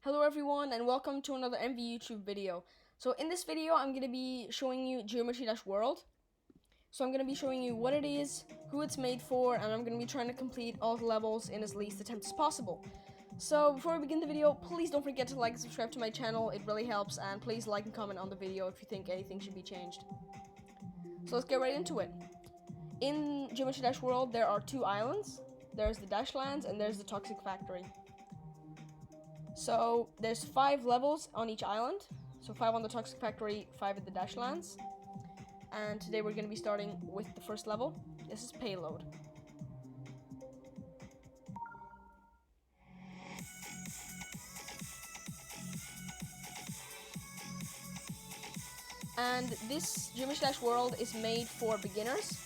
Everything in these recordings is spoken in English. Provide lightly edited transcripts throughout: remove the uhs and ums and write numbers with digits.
Hello everyone and welcome to another MV YouTube video. So in this video I'm going to be showing you Geometry Dash World. So I'm going to be showing you what it is, who it's made for, and I'm going to be trying to complete all the levels in as least attempts as possible. So before we begin the video, please don't forget to like and subscribe to my channel, it really helps, and please like and comment on the video if you think anything should be changed. So let's get right into it. In Geometry Dash World there are two islands. There's the Dashlands and there's the Toxic Factory. So there's 5 levels on each island. So 5 on the Toxic Factory, 5 at the Dashlands. And today we're going to be starting with the first level. This is Payload. And this Geometry Dash World is made for beginners.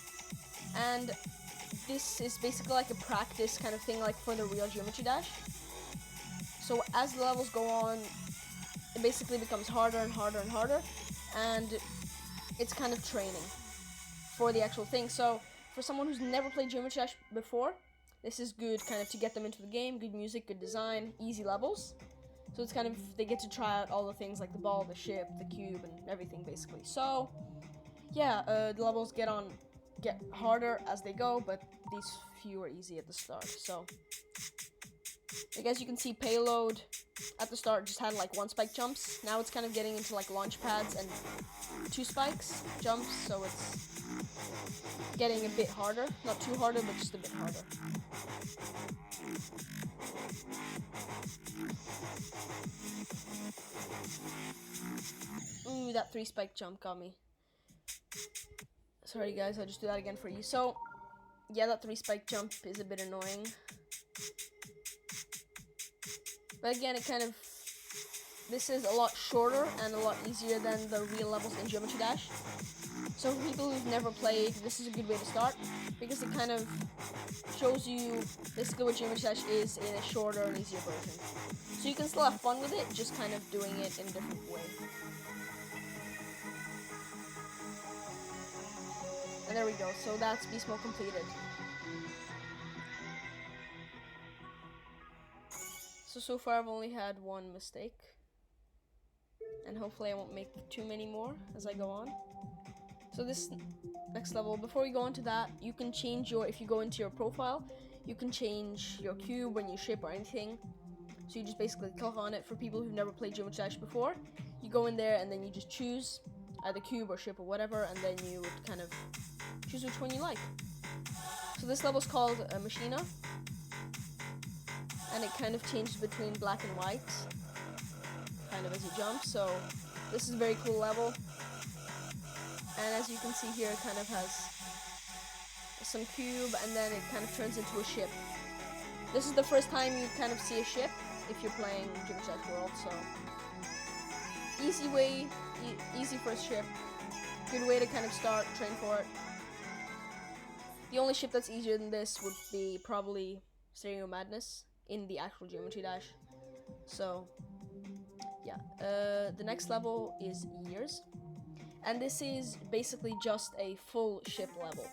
And this is basically like a practice kind of thing, like for the real Geometry Dash. So as the levels go on, it basically becomes harder and harder and harder, and it's kind of training for the actual thing. So for someone who's never played Geometry Dash before, this is good kind of to get them into the game. Good music, good design, easy levels. So it's kind of, they get to try out all the things like the ball, the ship, the cube, and everything basically. So yeah, the levels get harder as they go, but these few are easy at the start. So I guess you can see Payload at the start just had like 1 spike jumps. Now it's kind of getting into like launch pads and 2 spikes jumps, so it's getting a bit harder. Not too harder, but just a bit harder. Ooh, that 3 spike jump got me. Sorry guys, I'll just do that again for you. So yeah, that 3 spike jump is a bit annoying. But again, this is a lot shorter and a lot easier than the real levels in Geometry Dash. So for people who've never played, this is a good way to start, because it kind of shows you basically what Geometry Dash is in a shorter and easier version. So you can still have fun with it, just kind of doing it in a different way. And there we go, so that's Beast Mode completed. So far I've only had 1 mistake, and hopefully I won't make too many more as I go on. So this next level, before we go on to that, you can change if you go into your profile, you can change your cube when you ship or anything. So you just basically click on it. For people who've never played Geometry Dash before, you go in there and then you just choose either cube or ship or whatever, and then you would kind of choose which one you like. So this level is called Machina. And it kind of changes between black and white, kind of as you jump. So this is a very cool level. And as you can see here, it kind of has some cube, and then it kind of turns into a ship. This is the first time you kind of see a ship if you're playing Geometry Dash World. So easy way, easy first ship. Good way to kind of start, train for it. The only ship that's easier than this would be probably Stereo Madness in the actual Geometry Dash. So yeah, the next level is Years, and this is basically just a full ship level.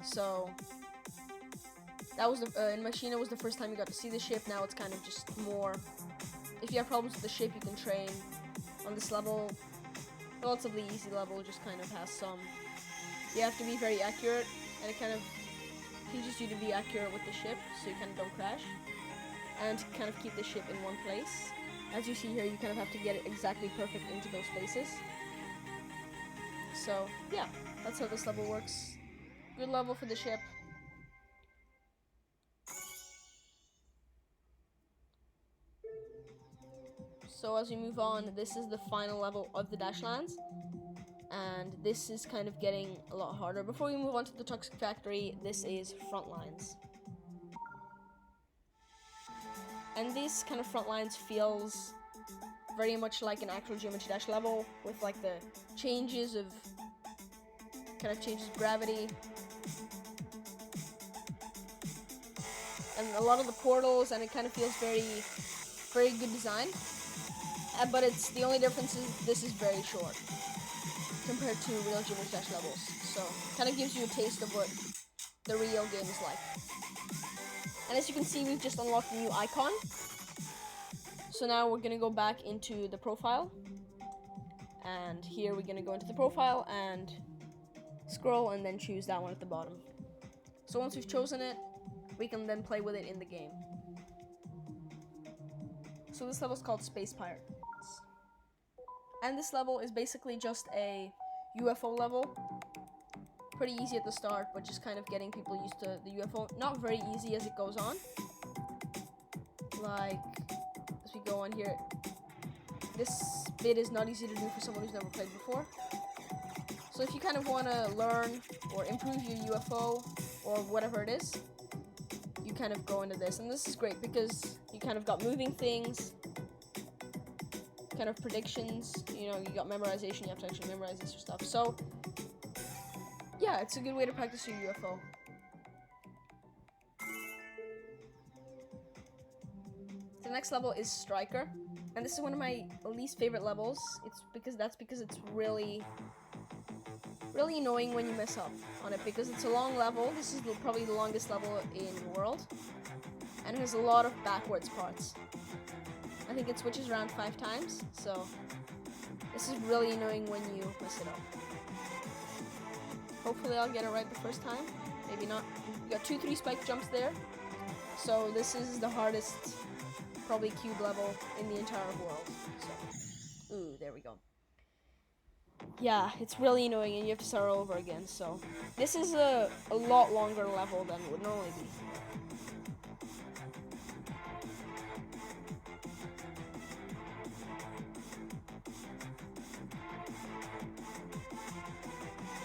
So that was in Machina was the first time you got to see the ship. Now it's kind of just more, if you have problems with the ship, you can train on this level. Relatively easy level, just kind of has some, you have to be very accurate, and it kind of teaches you to be accurate with the ship, so you kind of don't crash, and kind of keep the ship in one place. As you see here, you kind of have to get it exactly perfect into those spaces. So yeah, that's how this level works. Good level for the ship. So as we move on, this is the final level of the Dashlands, and this is kind of getting a lot harder. Before we move on to the Toxic Factory, this is Frontlines. And this kind of Frontlines feels very much like an actual Geometry Dash level, with like the changes of gravity, and a lot of the portals, and it kind of feels very good design. But it's, the only difference is this is very short compared to real Geometry Dash levels. So kind of gives you a taste of what the real game is like. And as you can see, we've just unlocked a new icon. So now we're gonna go back into the profile, and here we're gonna go into the profile and scroll and then choose that one at the bottom. So once we've chosen it, we can then play with it in the game. So this level is called Space Pirates. And this level is basically just a UFO level. Pretty easy at the start, but just kind of getting people used to the UFO. Not very easy as it goes on. Like, as we go on here, this bit is not easy to do for someone who's never played before. So if you kind of want to learn or improve your UFO or whatever it is, you kind of go into this. And this is great because you kind of got moving things, kind of predictions, you know, you got memorization, you have to actually memorize this stuff. So yeah, it's a good way to practice your UFO. The next level is Striker, and this is one of my least favorite levels. It's because it's really annoying when you mess up on it, because it's a long level. This is probably the longest level in the world, and it has a lot of backwards parts. I think it switches around 5 times, so this is really annoying when you mess it up. Hopefully I'll get it right the first time, maybe not. You got 2-3 spike jumps there, so this is the hardest, probably cube level in the entire world. So, ooh, there we go. Yeah, it's really annoying and you have to start all over again, so this is a lot longer level than it would normally be.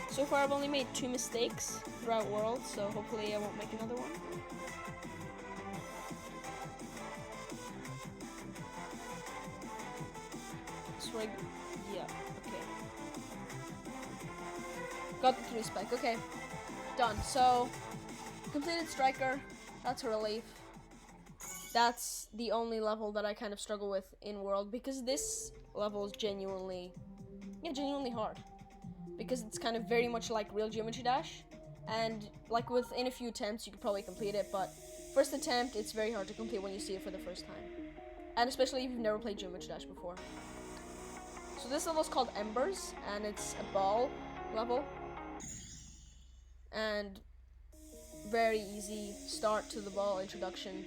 So far I've only made 2 mistakes throughout world, so hopefully I won't make another one. So yeah, okay. Got the 3 spike, okay. Done. So, completed Striker, that's a relief. That's the only level that I kind of struggle with in world, because this level is genuinely hard. Because it's kind of very much like real Geometry Dash, and like within a few attempts you could probably complete it, but first attempt it's very hard to complete when you see it for the first time, and especially if you've never played Geometry Dash before. So this level is called Embers, and it's a ball level, and very easy start to the ball introduction.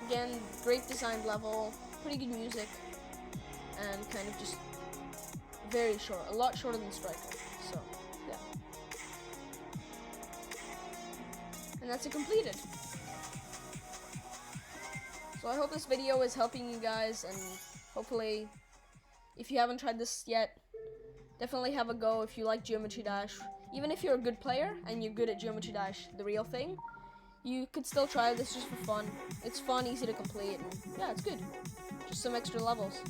Again, great designed level, pretty good music, and kind of just very short, a lot shorter than Striker, so yeah. And that's it completed. So I hope this video is helping you guys, and hopefully, if you haven't tried this yet, definitely have a go if you like Geometry Dash. Even if you're a good player and you're good at Geometry Dash, the real thing, you could still try this just for fun. It's fun, easy to complete, and yeah, it's good. Just some extra levels.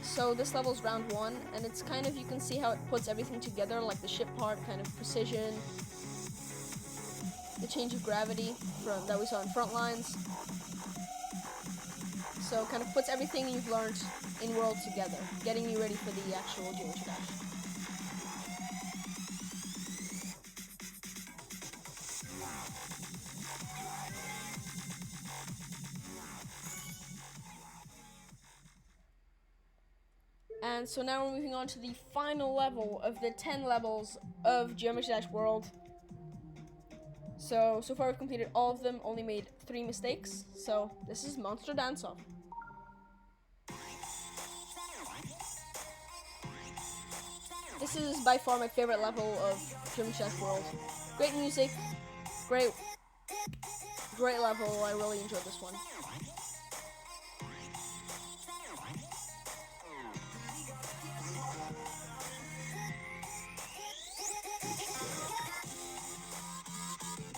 So this level's round 1, and it's kind of, you can see how it puts everything together, like the ship part, kind of precision, the change of gravity that we saw in Frontlines. So kind of puts everything you've learned in World together, getting you ready for the actual Geometry Dash. And so now we're moving on to the final level of the 10 levels of Geometry Dash World. So far we've completed all of them, only made 3 mistakes. So this is Monster Dance-Off. This is by far my favorite level of Geometry Dash World. Great music, great level, I really enjoyed this one.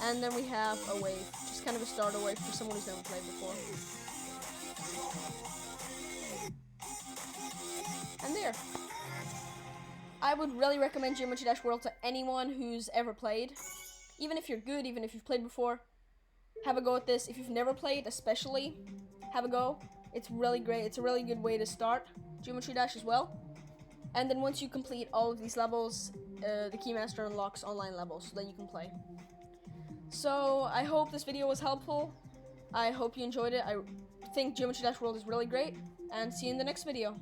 And then we have a wave, just kind of a starter wave for someone who's never played before. And there. I would really recommend Geometry Dash World to anyone who's ever played. Even if you're good, even if you've played before, have a go at this. If you've never played, especially, have a go. It's really great. It's a really good way to start Geometry Dash as well. And then once you complete all of these levels, the Keymaster unlocks online levels, so then you can play. So I hope this video was helpful. I hope you enjoyed it. I think Geometry Dash World is really great, and see you in the next video.